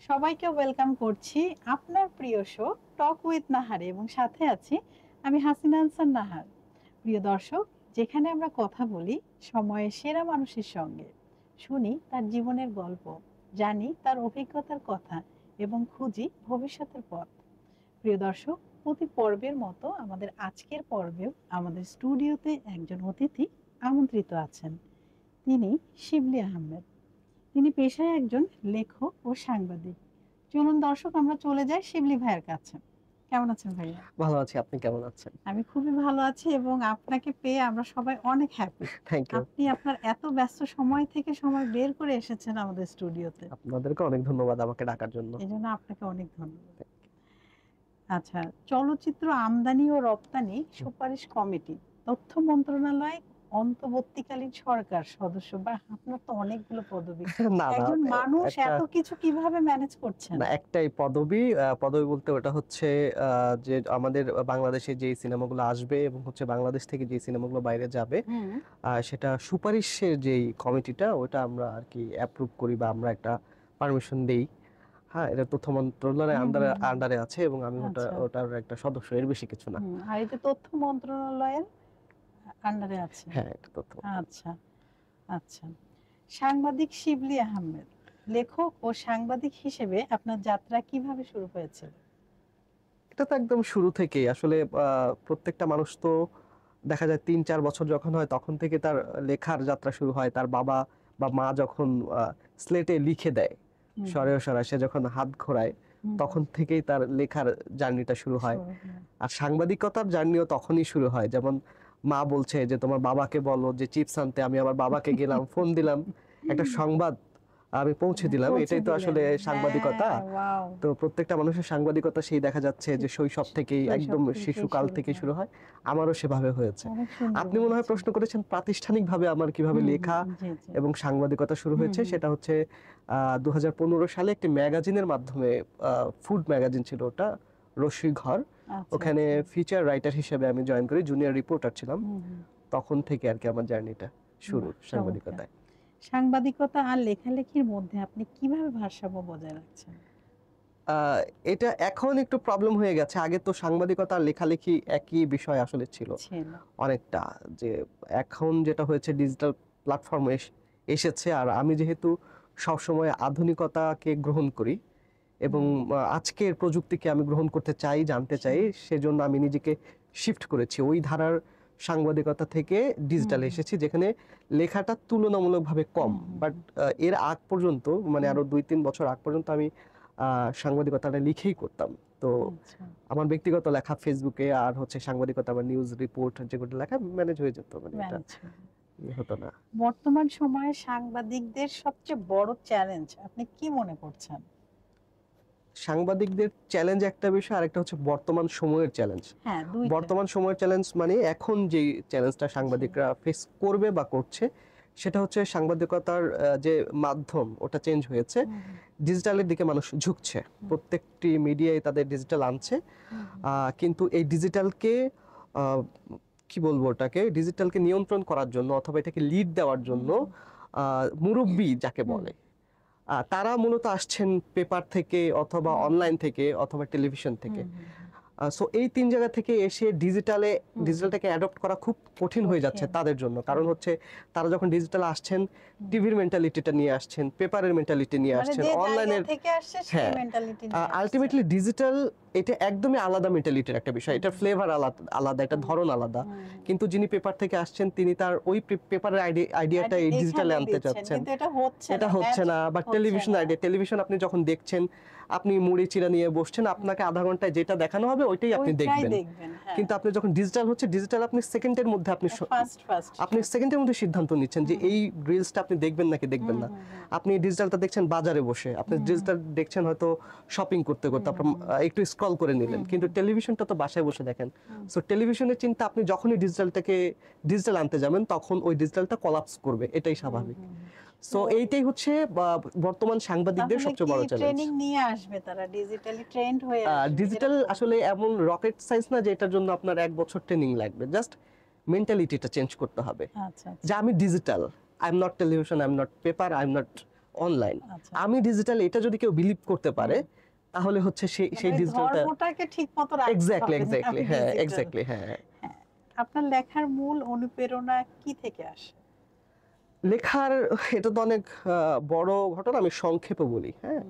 সবাইকে ওয়েলকাম করছি আপনার প্রিয় শো টক উইথ নাহারে এবং সাথে আছি আমি হাসিনা আনসার নাহার। প্রিয় দর্শক, যেখানে আমরা কথা বলি সময়ের সেরা মানুষের সঙ্গে, শুনি তার জীবনের গল্প, জানি তার অভিজ্ঞতার কথা এবং খুঁজি ভবিষ্যতের পথ। প্রিয় দর্শক, প্রতি পর্বের মতো আমাদের আজকের পর্বেও আমাদের স্টুডিওতে একজন অতিথি আমন্ত্রিত আছেন। তিনি শিবলি আহমেদ। তিনি পেশায় একজন লেখক ও সাংবাদিক। চলুন দর্শক, আমরা চলে যাই শিবলি ভাইয়ের কাছে। কেমন আছেন ভাইয়া? ভালো আছি, আপনি কেমন আছেন? আমি খুবই ভালো আছি এবং আপনাকে পেয়ে আমরা সবাই অনেক হ্যাপি। Thank you. আপনি আপনার এত ব্যস্ত সময় থেকে সময় বের করে এসেছেন আমাদের স্টুডিওতে। আপনাদেরকে অনেক ধন্যবাদ আমাকে ডাকার জন্য। এজন্য আপনাকে অনেক ধন্যবাদ। আচ্ছা, চলচ্চিত্র আমদানি ও রপ্তানি সুপারিশ কমিটি, তথ্য মন্ত্রণালয়, অন্তর্বর্তীকালীন সরকার সদস্য, বা আপনার তো অনেকগুলো পদবি। না, একজন মানুষ এত কিছু কিভাবে ম্যানেজ করছেন? না, একটাই পদবি। পদবি বলতে ওটা হচ্ছে যে আমাদের বাংলাদেশে যে সিনেমাগুলো আসবে এবং হচ্ছে বাংলাদেশ থেকে যে সিনেমাগুলো বাইরে যাবে, সেটা সুপারিশের যেই কমিটিটা, ওটা আমরা আর কি অ্যাপ্রুভ করি বা আমরা একটা পারমিশন দেই। হ্যাঁ, এটা তথ্য মন্ত্রণালয়ের আন্ডারে আছে এবং আমি ওটার একটা সদস্য, এর বেশি কিছু না। আর এটা তথ্য মন্ত্রণালয়ের আন্ডারে আছে? হ্যাঁ, এটা তথ্য। আচ্ছা আচ্ছা। সাংবাদিক শিবলি আহমেদ, লেখক ও সাংবাদিক হিসেবে আপনার যাত্রা কিভাবে শুরু হয়েছিল? এটা তো একদম শুরু থেকেই আসলে প্রত্যেকটা মানুষ তো দেখা যায় ৩-৪ বছর যখন হয় তখন থেকে তার লেখার যাত্রা শুরু হয়। তার বাবা বা মা যখন স্লেটে লিখে দেয় স্বরে স্বরায়, সে যখন হাত ঘোরায় তখন থেকেই তার লেখার জার্নিটা শুরু হয়। আর সাংবাদিকতার জার্নিও তখনই শুরু হয়। যেমন মা বলছে যে তোমার বাবাকে বলো যে চিপস আনতে, আমি আমার বাবাকে গেলাম, ফোন দিলাম, একটা সংবাদ আমি পৌঁছে দিলাম। এটাই তো আসলে সাংবাদিকতা। তো প্রত্যেকটা মানুষের সাংবাদিকতা সেই দেখা যাচ্ছে যে শৈশব থেকেই, একদম শিশুকাল থেকে শুরু হয়। আমারও সেভাবে হয়েছে। আপনি মনে হয় প্রশ্ন করেছেন প্রাতিষ্ঠানিকভাবে আমার কিভাবে লেখা এবং সাংবাদিকতা শুরু হয়েছে। সেটা হচ্ছে 2015 সালে একটি ম্যাগাজিনের মাধ্যমে, ফুড ম্যাগাজিন ছিল ওটা, রশ্মি ঘর। ওখানে ফিচার রাইটার হিসেবে আমি জয়েন করি, জুনিয়র রিপোর্টার ছিলাম। তখন থেকে আর কি আমার জার্নিটা শুরু সাংবাদিকতায়। সাংবাদিকতা আর লেখালেখির মধ্যে আপনি কিভাবে ভারসাম্য বজায় রাখছেন? এটা এখন একটু প্রবলেম হয়ে গেছে। আগে তো সাংবাদিকতা আর লেখালেখি একই বিষয় আসলে ছিল অনেকটা। যে এখন যেটা হয়েছে, ডিজিটাল প্ল্যাটফর্ম এসেছে, আর আমি যেহেতু সবসময় আধুনিকতাকে গ্রহণ করি এবং আজকের প্রযুক্তিকে আমি গ্রহণ করতে চাই, জানতে চাই, সেজন্য আমি নিজেকে শিফট করেছি ওই ধারার সাংবাদিকতা থেকে ডিজিটালে এসেছি, যেখানে লেখাটা তুলনামূলকভাবে কম। বাট এর আগ পর্যন্ত, মানে আরো 2-3 বছর আগ পর্যন্ত আমি সাংবাদিকতাটা লিখেই করতাম। তো আমার ব্যক্তিগত লেখা ফেসবুকে, আর হচ্ছে সাংবাদিকতা আমার নিউজ রিপোর্ট যেগুলো লেখা ম্যানেজ হয়ে যেত, মানে এটা হতো না। বর্তমান সময়ে সাংবাদিকদের সবচেয়ে বড় চ্যালেঞ্জ আপনি কি মনে করছেন? সাংবাদিকদের চ্যালেঞ্জ একটা বিষয়, আর একটা হচ্ছে বর্তমান সময়ের চ্যালেঞ্জ। বর্তমান সময়ের চ্যালেঞ্জ মানে এখন যে চ্যালেঞ্জটা সাংবাদিকরা ফেস করবে বা করছে, সেটা হচ্ছে সাংবাদিকতার যে মাধ্যম ওটা চেঞ্জ হয়েছে, ডিজিটালের দিকে মানুষ ঝুঁকছে। প্রত্যেকটি মিডিয়ায় তাদের ডিজিটাল আনছে, কিন্তু এই ডিজিটালকে কি বলবো, ওটাকে ডিজিটালকে নিয়ন্ত্রণ করার জন্য অথবা এটাকে লিড দেওয়ার জন্য মুরব্বি যাকে বলে, তারা মূলত আসছেন পেপার থেকে অথবা অনলাইন থেকে অথবা টেলিভিশন থেকে। সো এই 3 জায়গা থেকে এসে ডিজিটালটাকে অ্যাডপ্ট করা খুব কঠিন হয়ে যাচ্ছে তাদের জন্য। কারণ হচ্ছে তারা যখন ডিজিটাল আসছেন, টিভির মেন্টালিটিটা নিয়ে আসছেন, পেপারের মেন্টালিটি নিয়ে আসছেন, অনলাইনের, হ্যাঁ, আলটিমেটলি ডিজিটাল এটা একদমই আলাদা মেন্টালিটির একটা বিষয়। এটা ফ্লেভার আলাদা, এটা ধরন আলাদা। কিন্তু যিনি পেপার থেকে আসছেন, তিনি তার ওই পেপারের আইডিয়াটা এই ডিজিটালে আনতে চাচ্ছেন, এটা হচ্ছে না। বা টেলিভিশন আপনি যখন দেখছেন, আপনি মুড়ি চিড়া নিয়ে বসছেন, আপনাকে আধা ঘন্টায় যেটা দেখানো হবে ওইটাই আপনি দেখবেন। কিন্তু আপনি যখন ডিজিটাল আপনি সেকেন্ডের মধ্যে আপনি সেকেন্ডের মধ্যে সিদ্ধান্ত নিচ্ছেন যে এই রিলসটা আপনি দেখবেন নাকি দেখবেন না। আপনি ডিজিটালটা দেখছেন বাজারে বসে, আপনি ডিজিটাল দেখছেন হয়তো শপিং করতে করতে, আপনার একটু স্ক্রল করে নিলেন, কিন্তু টেলিভিশনটা তো বাসায় বসে দেখেন। সো টেলিভিশনের চিন্তা, আপনি যখনই ডিজিটাল আনতে যাবেন তখন ওই ডিজিটালটা কোলাপস করবে, এটাই স্বাভাবিক। সো এইটাই হচ্ছে বর্তমান সাংবাদিকদের সবচেয়ে বড় চ্যালেঞ্জ। ট্রেনিং নিয়ে আসবে তারা, ডিজিটালি ট্রেন্ড হয়ে আসবে। ডিজিটাল আসলে এমন রকেট সায়েন্স না যে এটার জন্য আপনার 1 বছর ট্রেনিং লাগবে। জাস্ট মেন্টালিটিটা চেঞ্জ করতে হবে যে আমি digital, I am not television, I am not paper, I am not online. আচ্ছা। আমি ডিজিটাল, এটা যদি কেউ বিলিভ করতে পারে তাহলে হচ্ছে সেই মানে ডিজিটালটা ধর্মটাকে ঠিকমতো রাখতে এক্স্যাক্টলি হবে, এক্স্যাক্টলি আমি হ্যাঁ, ডিজিটাল। এক্স্যাক্টলি হ্যাঁ। হ্যাঁ। আপনার লেখার মূল অনুপ্রেরণা কি থেকে আসে? লেখার এটা তো অনেক বড় ঘটনা, আমি সংক্ষেপে বলি। হ্যাঁ,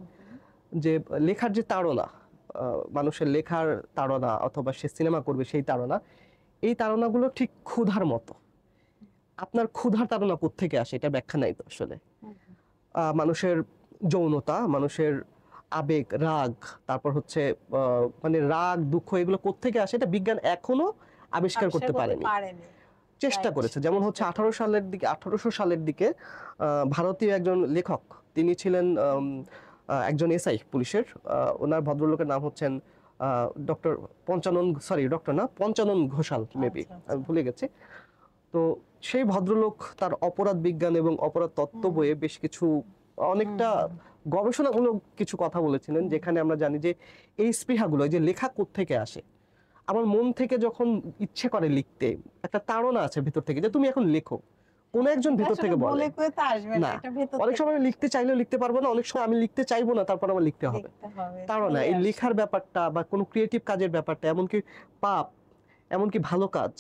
যে লেখার যে তাড়না, মানুষের লেখার তাড়না অথবা সে সিনেমা করবে সেই তাড়না, এই তাড়নাগুলো ঠিক ক্ষুধার মতো। আপনার ক্ষুধার তাড়না কোত্থেকে আসে এটা ব্যাখ্যা নাই তো আসলে। মানুষের যৌনতা, মানুষের আবেগ, রাগ, তারপর হচ্ছে মানে রাগ দুঃখ, এগুলো কোত্থেকে আসে এটা বিজ্ঞান এখনো আবিষ্কার করতে পারেনি। চেষ্টা করেছে, যেমন হচ্ছে 1800 সালের দিকে ভারতীয় একজন লেখক, তিনি ছিলেন একজন এসআই পুলিশের, ওনার ভদ্রলোকের নাম হচ্ছেন ডক্টর পঞ্চানন ঘোষাল, মেবি আমি ভুলে গেছি। তো সেই ভদ্রলোক তার অপরাধ বিজ্ঞান এবং অপরাধ তত্ত্ব বইয়ে বেশ কিছু অনেকটা গবেষণামূলক কিছু কথা বলেছিলেন, যেখানে আমরা জানি যে এই স্পৃহাগুলো, যে লেখা কোত্থেকে আসে। আমার মন থেকে যখন ইচ্ছে করে লিখতে, একটা তাড়না আছে ভিতর থেকে যে তুমি এখন লেখো, কোন একজন ভিতর থেকে বলে না। অনেক সময় লিখতে চাইলেও লিখতে পারবো না, অনেক সময় আমি লিখতে চাইবো না, তারপর আমার লিখতে হবে। তাড়না, এই লেখার ব্যাপারটা বা কোনো ক্রিয়েটিভ কাজের ব্যাপারটা, এমনকি পাপ, এমনকি ভালো কাজ,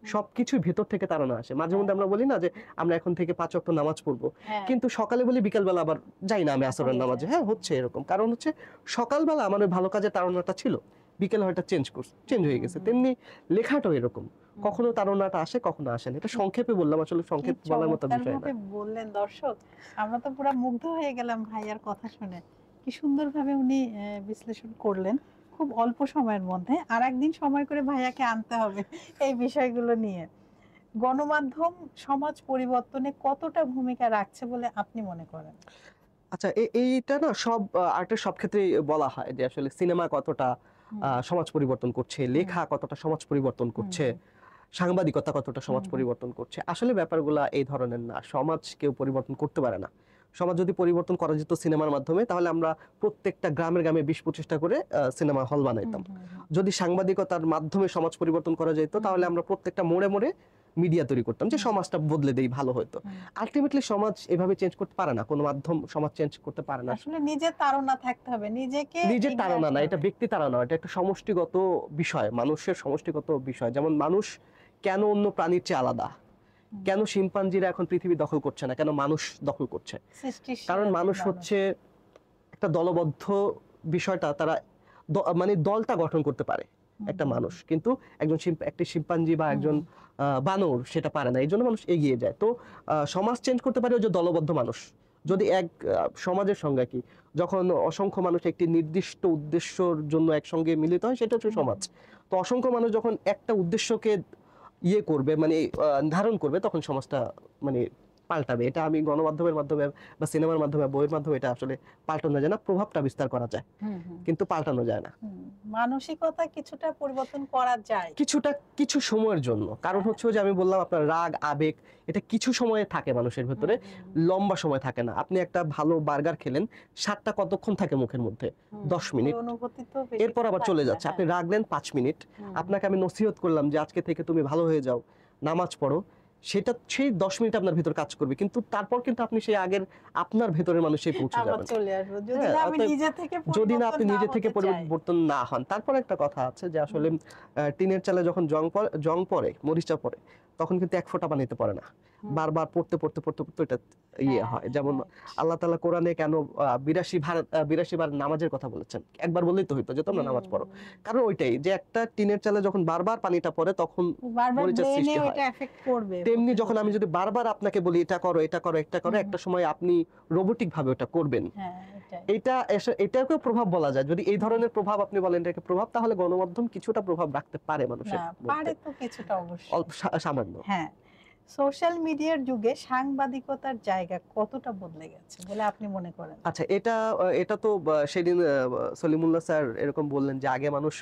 সবকিছুই ভেতর থেকে তাড়না আসে। মাঝে মধ্যে আমরা বলি না যে আমরা এখন থেকে 5 ওয়াক্ত নামাজ পড়বো, কিন্তু সকালে বলি বিকালবেলা আবার যাই না আমি আসরের নামাজে। হ্যাঁ, হচ্ছে এরকম, কারণ হচ্ছে সকালবেলা আমার ওই ভালো কাজের তাড়নাটা ছিল, বিকেলে হয়তো চেঞ্জ হয়ে গেছে। তেমনি লেখাটাও এরকম, কখনো তাড়নাটা আসে, কখনো আসে না। এটা সংক্ষেপে বললাম, আসলে সংক্ষেপ বলার মতো বিষয় না। বললেন দর্শক, আমরা তো পুরো মুগ্ধ হয়ে গেলাম ভাইয়ার কথা শুনে। কি সুন্দরভাবে উনি বিশ্লেষণ করলেন খুব অল্প সময়ের মধ্যে। আর একদিন সময় করে ভাইয়াকে আনতে হবে এই বিষয়গুলো নিয়ে। গণমাধ্যম সমাজ পরিবর্তনে কতটা ভূমিকা রাখছে বলে আপনি মনে করেন? আচ্ছা, এইটা না সব আর্টের সব ক্ষেত্রেই বলা হয় যে আসলে সিনেমা কতটা সমাজ পরিবর্তন করছে, লেখা কতটা সমাজ পরিবর্তন করছে, সাংবাদিকতা কতটা সমাজ পরিবর্তন করছে। আসলে ব্যাপারগুলা এই ধরনের না, সমাজ কেউ পরিবর্তন করতে পারে না। সমাজ যদি পরিবর্তন করা যেত সিনেমার মাধ্যমে, তাহলে আমরা প্রত্যেকটা গ্রামে 20-25টা করে সিনেমা হল বানাইতাম। যদি সাংবাদিকতার মাধ্যমে সমাজ পরিবর্তন করা যেত, তাহলে আমরা প্রত্যেকটা মোড়ে মোড়ে মিডিয়া তৈরি করতাম, যে সমাজটা বদলে দেই, ভালো হতো। আলটিমেটলি সমাজ এভাবে চেঞ্জ করতে পারে না, কোনো মাধ্যম সমাজ চেঞ্জ করতে পারে না। আসলে নিজের তাড়না থাকতে হবে, নিজের তাড়না না, এটা ব্যক্তি তাড়না, এটা একটা সমষ্টিগত বিষয়, মানুষের সমষ্টিগত বিষয়। যেমন মানুষ কেন অন্য প্রাণীর চেয়ে আলাদা, কেন শিম্পাঞ্জিরা এখন পৃথিবী দখল করছে না, কেন মানুষ দখল করছে? কারণ মানুষ হচ্ছে একটা দলবদ্ধ বিষয়টা, তারা মানে দলটা গঠন করতে পারে একটা মানুষ, কিন্তু একটি শিম্পাঞ্জি বা একজন বানর সেটা পারে না, এই জন্য মানুষ এগিয়ে যায়। তো সমাজ চেঞ্জ করতে পারে ওই যে দলবদ্ধ মানুষ। যদি এক সমাজের সংজ্ঞা কি, যখন অসংখ্য মানুষ একটি নির্দিষ্ট উদ্দেশ্যর জন্য একসঙ্গে মিলিত হয়, সেটা হচ্ছে সমাজ। তো অসংখ্য মানুষ যখন একটা উদ্দেশ্যকে করবে, মানে ধারণ করবে, তখন সমাজটা মানে পাল্টাবে। এটা আমি গণমাধ্যমের মাধ্যমে বা সিনেমার মাধ্যমে, বইয়ের মাধ্যমে এটা আসলে পাল্টানো যায় না, প্রভাবটা বিস্তার করা যায়, কিন্তু পাল্টানো যায় না। মানসিকতা কিছুটা পরিবর্তন করা যায়, কিছু সময়ের জন্য। কারণ হচ্ছে যে আমি বললাম, আপনার রাগ, আবেগ, এটা কিছু সময়ে থাকে মানুষের ভেতরে, লম্বা সময় থাকে না। আপনি একটা ভালো বার্গার খেলেন, স্বাদটা কতক্ষণ থাকে মুখের মধ্যে? 10 মিনিট, এরপর আবার চলে যাচ্ছে। আপনি রাগলেন 5 মিনিট, আপনাকে আমি নসিহত করলাম যে আজকে থেকে তুমি ভালো হয়ে যাও, নামাজ পড়ো, সেই 10 মিনিট আপনার ভিতর কাজ করবে, কিন্তু তারপর কিন্তু আপনি সেই আগের আপনার ভেতরের মানুষেই পৌঁছে যাবেন। যদি না আপনি নিজে থেকে পরিবর্তন না হন। তারপর একটা কথা আছে যে আসলে টিনের চালে যখন জং পড়ে, মরিচা পড়ে, তখন কিন্তু এক ফোঁটা পানিতে পড়ে না, বারবার পড়তে এটা হয়। যেমন আল্লাহ তাআলা কোরআনে কেন 82 বার নামাজের কথা বলেছেন? একবার বললেই তো হইতো যে তোমরা নামাজ পড়ো। কারণ ওইটাই, যে একটা টিনের চালে যখন বারবার পানিটা পড়ে, তখন মরিচার সৃষ্টি হয়। তেমনি যখন আমি যদি বারবার আপনাকে বলি এটা করো, এটা করো, এটা করো, একটা সময় আপনি রোবোটিক ভাবে ওটা করবেন। এটাকে প্রভাব বলা যায়। যদি এই ধরনের প্রভাব আপনি বলেন এটাকে প্রভাব, তাহলে গণমাধ্যম কিছুটা প্রভাব রাখতে পারে মানুষের মধ্যে, কিছুটা অবশ্যই, অল্প সামান্য। হ্যাঁ, সোশ্যাল মিডিয়ার যুগে সাংবাদিকতার জায়গা কতটা বদলে গেছে বলে আপনি মনে করেন? আচ্ছা, এটা তো সেদিন সলিমুল্লাহ স্যার এরকম বললেন যে আগে মানুষ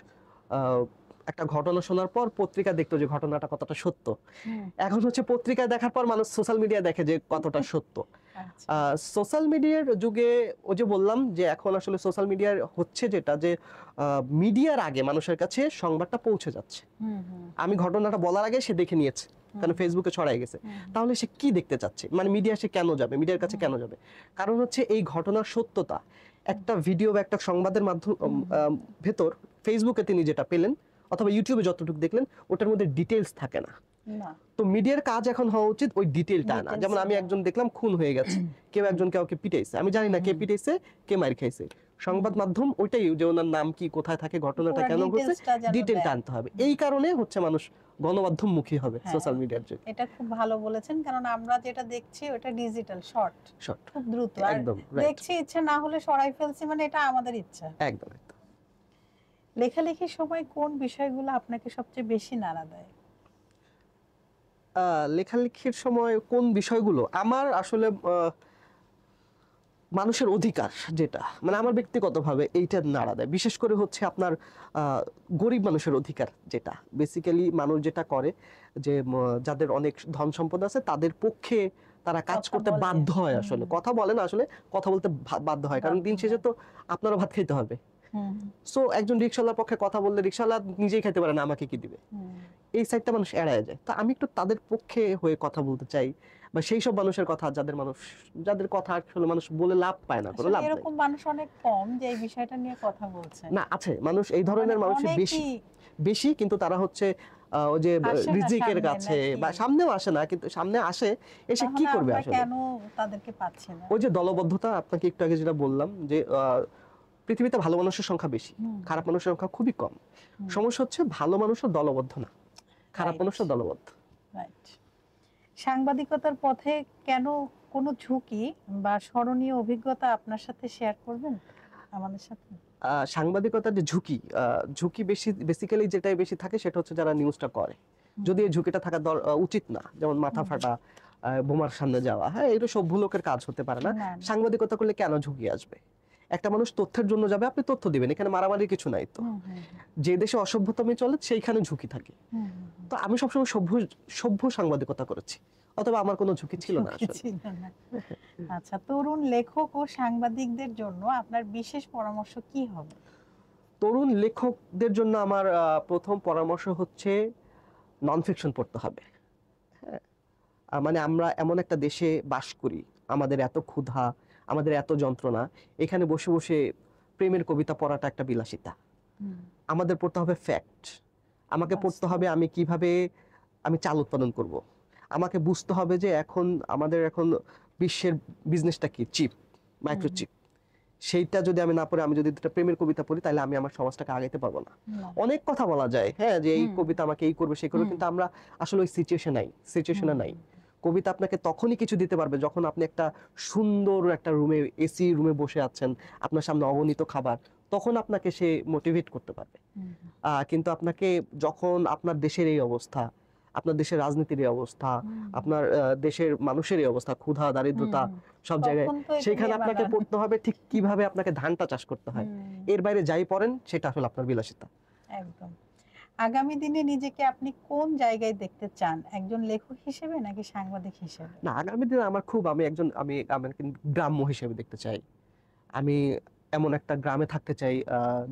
একটা ঘটনা শোনার পর পত্রিকা দেখতো যে ঘটনাটা কতটা সত্য, এখন হচ্ছে পত্রিকায় দেখার পর মানুষ সোশ্যাল মিডিয়া দেখে যে কতটা সত্য। সোশ্যাল মিডিয়ার যুগে ওই যে বললাম যে এখন আসলে সোশ্যাল মিডিয়ার হচ্ছে যেটা যে মিডিয়ার আগে মানুষের কাছে সংবাদটা পৌঁছে যাচ্ছে। আমি ঘটনাটা বলার আগে সে দেখে নিয়েছে, কারণ ফেসবুকে ছড়াই গেছে। তাহলে সে কি দেখতে চাচ্ছে, মানে মিডিয়া সে কেন যাবে, মিডিয়ার কাছে কেন যাবে? কারণ হচ্ছে এই ঘটনার সত্যতা একটা ভিডিও বা একটা সংবাদের মাধ্যম ভেতর ফেসবুকে তিনি যেটা পেলেন অথবা ইউটিউবে যতটুকু দেখলেন ওটার মধ্যে ডিটেলস থাকে না। তো মিডিয়ার কাজ এখন হওয়া উচিত ওই ডিটেলটা না। যেমন আমি একজন দেখলাম খুন হয়ে গেছে, কেউ একজন কাউকে পিটাইছে, আমি জানি না কে পিটাইছে কে মার খাইছে, সংবাদ মাধ্যম ওইটাই যে ওনার নাম কি, কোথায় থাকে, ঘটনাটা কেন ঘটছে, ডিটেলটা আনতে হবে। এই কারণে হচ্ছে মানুষ গণমাধ্যম মুখী হবে সোশ্যাল মিডিয়ার যুগে। এটা খুব ভালো বলেছেন, কারণ আমরা যেটা দেখছি ওটা ডিজিটাল শর্ট, খুব দ্রুত, আর দেখছি ইচ্ছা না হলে সরাই ফেলছি, মানে এটা আমাদের ইচ্ছা। একদম একদম। লেখালেখির সময় কোন বিষয়গুলো আপনাকে সবচেয়ে বেশি নাড়া দেয়? লেখালেখির সময় কোন বিষয়গুলো আমার আসলে মানুষের অধিকার যেটা, মানে আমার ব্যক্তিগতভাবে এইটা নাড়া দেয়। বিশেষ করে হচ্ছে আপনার গরিব মানুষের অধিকার, যেটা বেসিক্যালি মানুষ যেটা করে যে যাদের অনেক ধন সম্পদ আছে তাদের পক্ষে তারা কাজ করতে বাধ্য হয়, আসলে কথা বলে না, আসলে কথা বলতে বাধ্য হয়, কারণ দিন শেষে তো আপনারও ভাত খেতে হবে। সো একজন রিকশাওয়ালার পক্ষে কথা বললে রিকশাওয়ালা নিজেই খেতে পারে না, আমাকে কি দিবে, এই সাইডটা মানুষ এড়ায় যায়। তো আমি একটু তাদের পক্ষে হয়ে কথা বলতে চাই, বা সেই সব মানুষের কথা যাদের কথা আসলে মানুষ বলে লাভ পায় না, কোনো লাভ নাই। এরকম মানুষ অনেক কম যে এই বিষয়টা নিয়ে কথা বলছে। না, আছে মানুষ, এই ধরনের মানুষ বেশি, কিন্তু তারা হচ্ছে ওই যে রিজিকের কাছে বা সামনেও আসে না, কিন্তু সামনে আসে, এসে কি করবে আসলে, কেন তাদেরকে পাচ্ছে না? ওই যে দলবদ্ধতা, আপনাকে একটু আগে যেটা বললাম যে পৃথিবীতে ভালো মানুষের সংখ্যা বেশি, খারাপ মানুষের সংখ্যা খুবই কম। সমস্যা হচ্ছে ভালো মানুষও দলবদ্ধ না, খারাপ মানুষও দলবদ্ধ। সাংবাদিকতার পথে কেন কোনো ঝুঁকি বা স্মরণীয় অভিজ্ঞতা আপনার সাথে শেয়ার করবেন আমাদের সাথে? সাংবাদিকতার যে ঝুঁকি বেসিক্যালি যেটাই বেশি থাকে সেটা হচ্ছে যারা নিউজটা করে, যদি এই ঝুঁকিটা থাকা উচিত না, যেমন মাথা ফাটা, বোমার সামনে যাওয়া, হ্যাঁ এটা সভ্য লোকের কাজ হতে পারে না। সাংবাদিকতা করলে কেন ঝুঁকি আসবে? একটা মানুষ তথ্যের জন্য যাবে, আপনি তথ্য দিবেন, এখানে মারামারি কিছু নাই তো। যে দেশে অসভ্যতামি চলে সেইখানে ঝুঁকি থাকে। তো আমি সবসময় সভ্য সাংবাদিকতা করেছি, অথবা আমার কোনো ঝুঁকি ছিল না। আচ্ছা, তরুণ লেখক ও সাংবাদিকদের জন্য আপনার বিশেষ পরামর্শ কি হবে? তরুণ লেখকদের জন্য আমার প্রথম পরামর্শ হচ্ছে নন ফিকশন পড়তে হবে। মানে আমরা এমন একটা দেশে বাস করি, আমাদের এত ক্ষুধা, আমাদের এত যন্ত্রণা, এখানে বসে বসে প্রেমের কবিতা পড়াটা একটা বিলাসিতা। আমাদের পড়তে হবে ফ্যাক্ট, আমাকে পড়তে হবে আমি কিভাবে আমি চাল উৎপাদন করব, আমাকে বুঝতে হবে যে আমাদের এখন বিশ্বের বিজনেসটা কি, চিপ, মাইক্রোচিপ, সেইটা যদি আমি না পড়ে আমি যদি একটা প্রেমের কবিতা পড়ি তাহলে আমি আমার সমাজটাকে আগাইতে পারবো না। অনেক কথা বলা যায়, হ্যাঁ, যে এই কবিতা আমাকে এই করবে সেই করবে, কিন্তু আমরা আসলে ওই সিচুয়েশনে নাই। কবিতা আপনাকে তখনই কিছু দিতে পারবে যখন আপনি একটা সুন্দর একটা রুমে, এসি রুমে বসে আছেন, আপনার সামনে অগণিত খাবার, তখন আপনাকে সে মোটিভেট করতে পারবে। কিন্তু আপনাকে যখন আপনার দেশের এই অবস্থা, আপনার দেশের রাজনীতির এই অবস্থা, আপনার দেশের মানুষের এই অবস্থা, ক্ষুধা, দারিদ্রতা সব জায়গায়, সেখানে আপনাকে পড়তে হবে ঠিক কিভাবে আপনাকে ধানটা চাষ করতে হয়। এর বাইরে যাই পড়েন সেটা আসলে আপনার বিলাসিতা। একদম। আগামী দিনে নিজেকে আপনি কোন জায়গায় দেখতে চান, একজন লেখক হিসেবে নাকি সাংবাদিক হিসেবে? না, আগামী দিনে আমি গ্রাম্য হিসেবে দেখতে চাই। আমি এমন একটা গ্রামে থাকতে চাই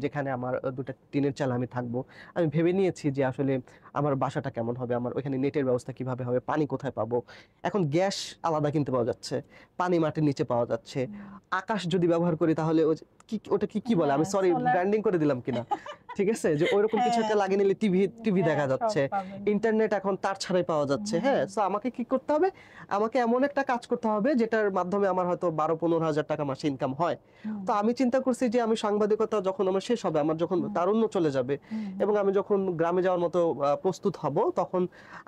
যেখানে আমার দুটো টিনের চাল আমি থাকবো। আমি ভেবে নিয়েছি যে আসলে আমার বাসাটা কেমন হবে, আমার ওইখানে নেটের ব্যবস্থা কিভাবে হবে, পানি কোথায় পাবো। এখন গ্যাস আলাদা কিনতে পাওয়া যাচ্ছে, পানি মাটির নিচে পাওয়া যাচ্ছে, আকাশ যদি ব্যবহার করি তাহলে ওটা কি বলে, আমি সরি ব্র্যান্ডিং করে দিলাম কিনা, ঠিক আছে, যে ওইরকম কিছু একটা লাগিয়ে নিলে টিভি দেখা যাচ্ছে, ইন্টারনেট এখন তার ছাড়াই পাওয়া যাচ্ছে। হ্যাঁ, সো আমাকে কি করতে হবে, আমাকে এমন একটা কাজ করতে হবে যেটার মাধ্যমে আমার হয়তো 12-15 হাজার টাকা মাসে ইনকাম হয়। তো আমি চিন্তা করছি যে আমি সাংবাদিকতা যখন আমার শেষ হবে, আমার যখন তারুণ্য চলে যাবে এবং আমি যখন গ্রামে যাওয়ার মতো প্রস্তুত হব, তখন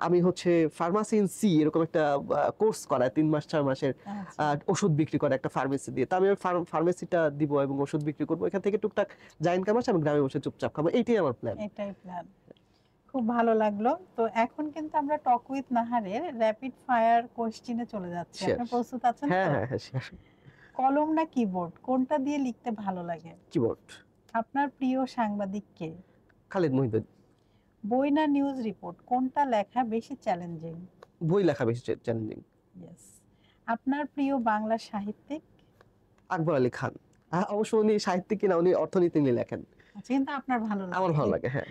আমি হচ্ছে ফার্মাসি ইন সি এরকম একটা কোর্স করায় 3 মাস 4 মাসের ওষুধ বিক্রি করে একটা ফার্মেসি দিয়ে। তো আমি ফার্মেসিটা দিব এবং ওষুধ বিক্রি করবো, এখান থেকে টুকটাক যা ইনকাম আসে আমি গ্রামে বসে চুপচাপ খাবো, এইটাই আমার প্ল্যান। খুব ভালো লাগলো। তো এখন কিন্তু আমরা টক উইথ নাহারের র্যাপিড ফায়ার কোশ্চেনে চলে যাচ্ছি। আপনি প্রস্তুত আছেন তো? হ্যাঁ, কলম না কিবোর্ড, কোনটা দিয়ে লিখতে ভালো লাগে? কিবোর্ড। আপনার প্রিয় সাংবাদিক কে? খালিদ মহিউদ্দিন। বই না নিউজ রিপোর্ট, কোনটা লেখা বেশি চ্যালেঞ্জিং? বই লেখা বেশি চ্যালেঞ্জিং। ইয়েস। আপনার প্রিয় বাংলা সাহিত্যিক? আকবর আলী খান। অবশ্য উনি সাহিত্যিক কিনা, উনি অর্থনীতি নিয়ে লেখেন। আচ্ছা, কিন্তু আপনার ভালো লাগে? আমার ভালো লাগে, হ্যাঁ।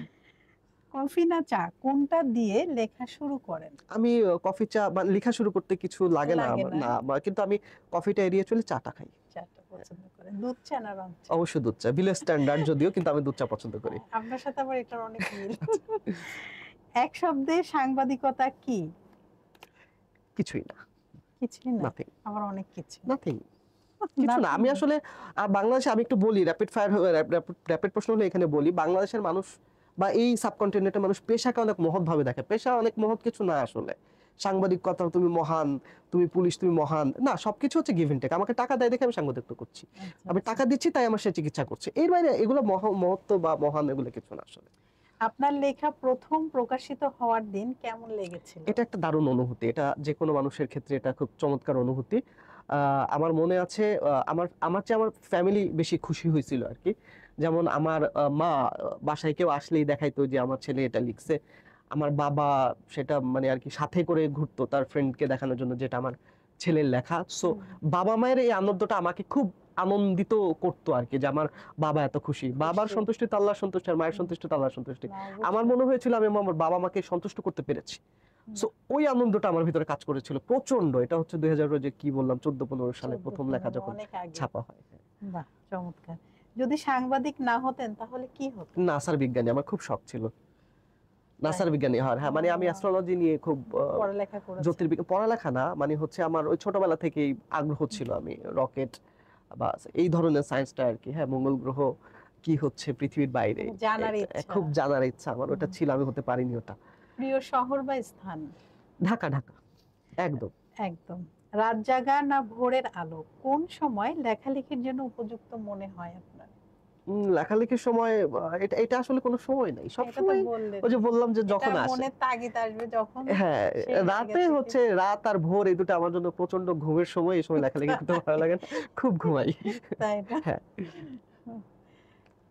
কফি না চা, কোনটা দিয়ে লেখা শুরু করেন? আমি কফি চা বা লেখা শুরু করতে কিছু লাগে না লাগে আমার, না? না কিন্তু আমি কফিটা এড়িয়ে চলে চাটা খাই। চাটা পছন্দ করেন? দুধ চা না রং চা? অবশ্যই দুধ চা, বিলো স্ট্যান্ডার্ড যদিও, কিন্তু আমি দুধ চা পছন্দ করি। আপনার সাথে আবার এটার অনেক মিল। এক শব্দে সাংবাদিকতা কি? কিছুই না। কিছুই না? নাথিং। আবার অনেক কিছু। নাথিং। কিছু না। আমি আসলে বাংলাদেশে, আমি একটু বলি র্যাপিড ফায়ার, র্যাপিড প্রশ্ন হলে এখানে বলি, বাংলাদেশের মানুষ বা এই সাবকন্টিনেন্টের মানুষ পেশাকে অনেক মহৎ ভাবে দেখে। পেশা অনেক মহৎ কিছু না আসলে। সাংবাদিকতা তুমি মহান, তুমি পুলিশ তুমি মহান না, সবকিছু হচ্ছে গিভ এন্ড টেক। আমাকে টাকা দেয় দেখে আমি সাংবাদিকতা করছি, আমি টাকা দিচ্ছি তাই আমার সে চিকিৎসা করছে। এর বাইরে এগুলো মহত্ব বা মহান এগুলো কিছু না আসলে। আপনার লেখা প্রথম প্রকাশিত হওয়ার দিন কেমন লেগেছিল? এটা একটা দারুণ অনুভূতি। এটা যে কোনো মানুষের ক্ষেত্রে এটা খুব চমৎকার অনুভূতি। আমার মনে আছে, আমার চেয়ে আমার ফ্যামিলি বেশি খুশি হয়েছিল আর কি। যেমন আমার মা বাসায় কেউ আসলেই দেখাইতো যে আমার ছেলে এটা লিখছে। আমার বাবা সেটা মানে আর কি সাথে করে ঘুরতো তার ফ্রেন্ডকে দেখানোর জন্য যেটা আমার ছেলের লেখা। সো বাবা মায়ের এই আনন্দটা আমাকে খুব আনন্দিত করতো আর কি, যে আমার বাবা এত খুশি। বাবার সন্তুষ্টি তো আল্লাহর সন্তুষ্টি, আর মায়ের সন্তুষ্টি তো আল্লাহর সন্তুষ্টি। আমার মনে হয়েছিল আমি আমার বাবা মাকে সন্তুষ্ট করতে পেরেছি। সো ওই আনন্দটা আমার ভিতরে কাজ করেছিল প্রচন্ড। এটা হচ্ছে 2000 যে কি বললাম 14-15 সালে প্রথম লেখা যখন ছাপা হয়। বাহ, চমৎকার। যদি সাংবাদিক না হতেন তাহলে কি হতো? নাসার বিজ্ঞানী আমার খুব শখ ছিল। নাসার বিজ্ঞানী হওয়ার, হ্যাঁ। মানে আমি অ্যাস্ট্রোলজি নিয়ে খুব পড়ালেখা করেছেন? জ্যোতির্বিজ্ঞান পড়ালেখা না, মানে হচ্ছে আমার ওই ছোটবেলা থেকেই আগ্রহ ছিল। আমি রকেট বা এই ধরনের সায়েন্সটা আর কি, হ্যাঁ, মঙ্গল গ্রহ কি হচ্ছে পৃথিবীর বাইরে জানার ইচ্ছা, খুব জানার ইচ্ছা আমার, ওটা ছিল, আমি হতে পারিনি ওটা। প্রিয় শহর বা স্থান? ঢাকা। ঢাকা একদম। একদম। রাত জাগা না ভোরের আলো, কোন সময় লেখালেখির জন্য উপযুক্ত মনে হয় আপনার? লেখালেখির সময় এটা এটা আসলে কোনো সময় নাই, সব সময় ওই যে বললাম যে যখন আসে মনে তাগিদ আসবে যখন। হ্যাঁ, রাতে হচ্ছে, রাত আর ভোর এই দুটো আমার জন্য প্রচন্ড ঘুমের সময়। এই সময় লেখালেখি করতে ভালো লাগে না, খুব ঘুমাই। তাই না? হ্যাঁ।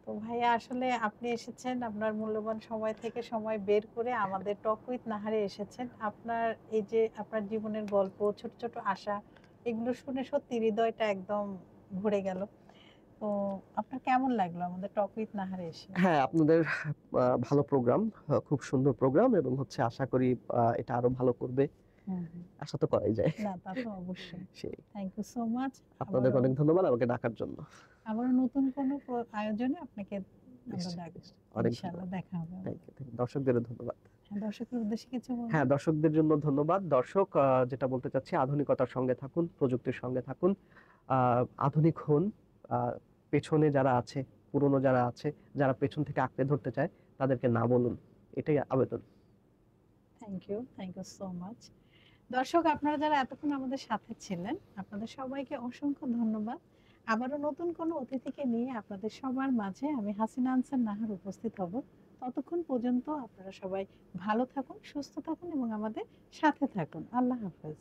তো ভাইয়া, আসলে আপনি এসেছেন, আপনার মূল্যবান সময় থেকে সময় বের করে আমাদের টক উইথ নাহারে এসেছেন। আপনার এই যে আপনার জীবনের গল্প, ছোট ছোট আশা, এগুলো শুনে সত্যি হৃদয়টা একদম ভরে গেল। তো আপনার কেমন লাগলো আমাদের টক উইথ নাহারে এসে? হ্যাঁ, আপনাদের ভালো প্রোগ্রাম, খুব সুন্দর প্রোগ্রাম, এবং হচ্ছে আশা করি এটা আরো ভালো করবে। আশা তো করাই যায়। না, তা তো অবশ্যই। সেই। Thank you so much. আপনাদের অনেক ধন্যবাদ আমাকে ডাকার জন্য। আবারো নতুন কোনো আয়োজনে আপনাকে আমরা ডাকবো। ইনশাআল্লাহ দেখা হবে। Thank you. দর্শকদেরও ধন্যবাদ। দর্শকদের উদ্দেশ্যে কিছু বলবেন? হ্যাঁ, দর্শকদের জন্য ধন্যবাদ। দর্শক, যেটা বলতে চাচ্ছি, আধুনিকতার সঙ্গে থাকুন, প্রযুক্তির সঙ্গে থাকুন, আধুনিক হন। পেছনে যারা আছে, পুরনো যারা আছে, যারা পেছন থেকে আঁকড়ে ধরতে চায়, তাদেরকে না বলুন, এটাই আবেদন। Thank you so much. দর্শক, আপনারা যারা এতক্ষণ আমাদের সাথে ছিলেন, আপনাদের সবাইকে অসংখ্য ধন্যবাদ। আবারও নতুন কোনো অতিথিকে নিয়ে আপনাদের সবার মাঝে আমি হাসিনা আনসার নাহার উপস্থিত হব। ততক্ষণ পর্যন্ত আপনারা সবাই ভালো থাকুন, সুস্থ থাকুন এবং আমাদের সাথে থাকুন। আল্লাহ হাফেজ।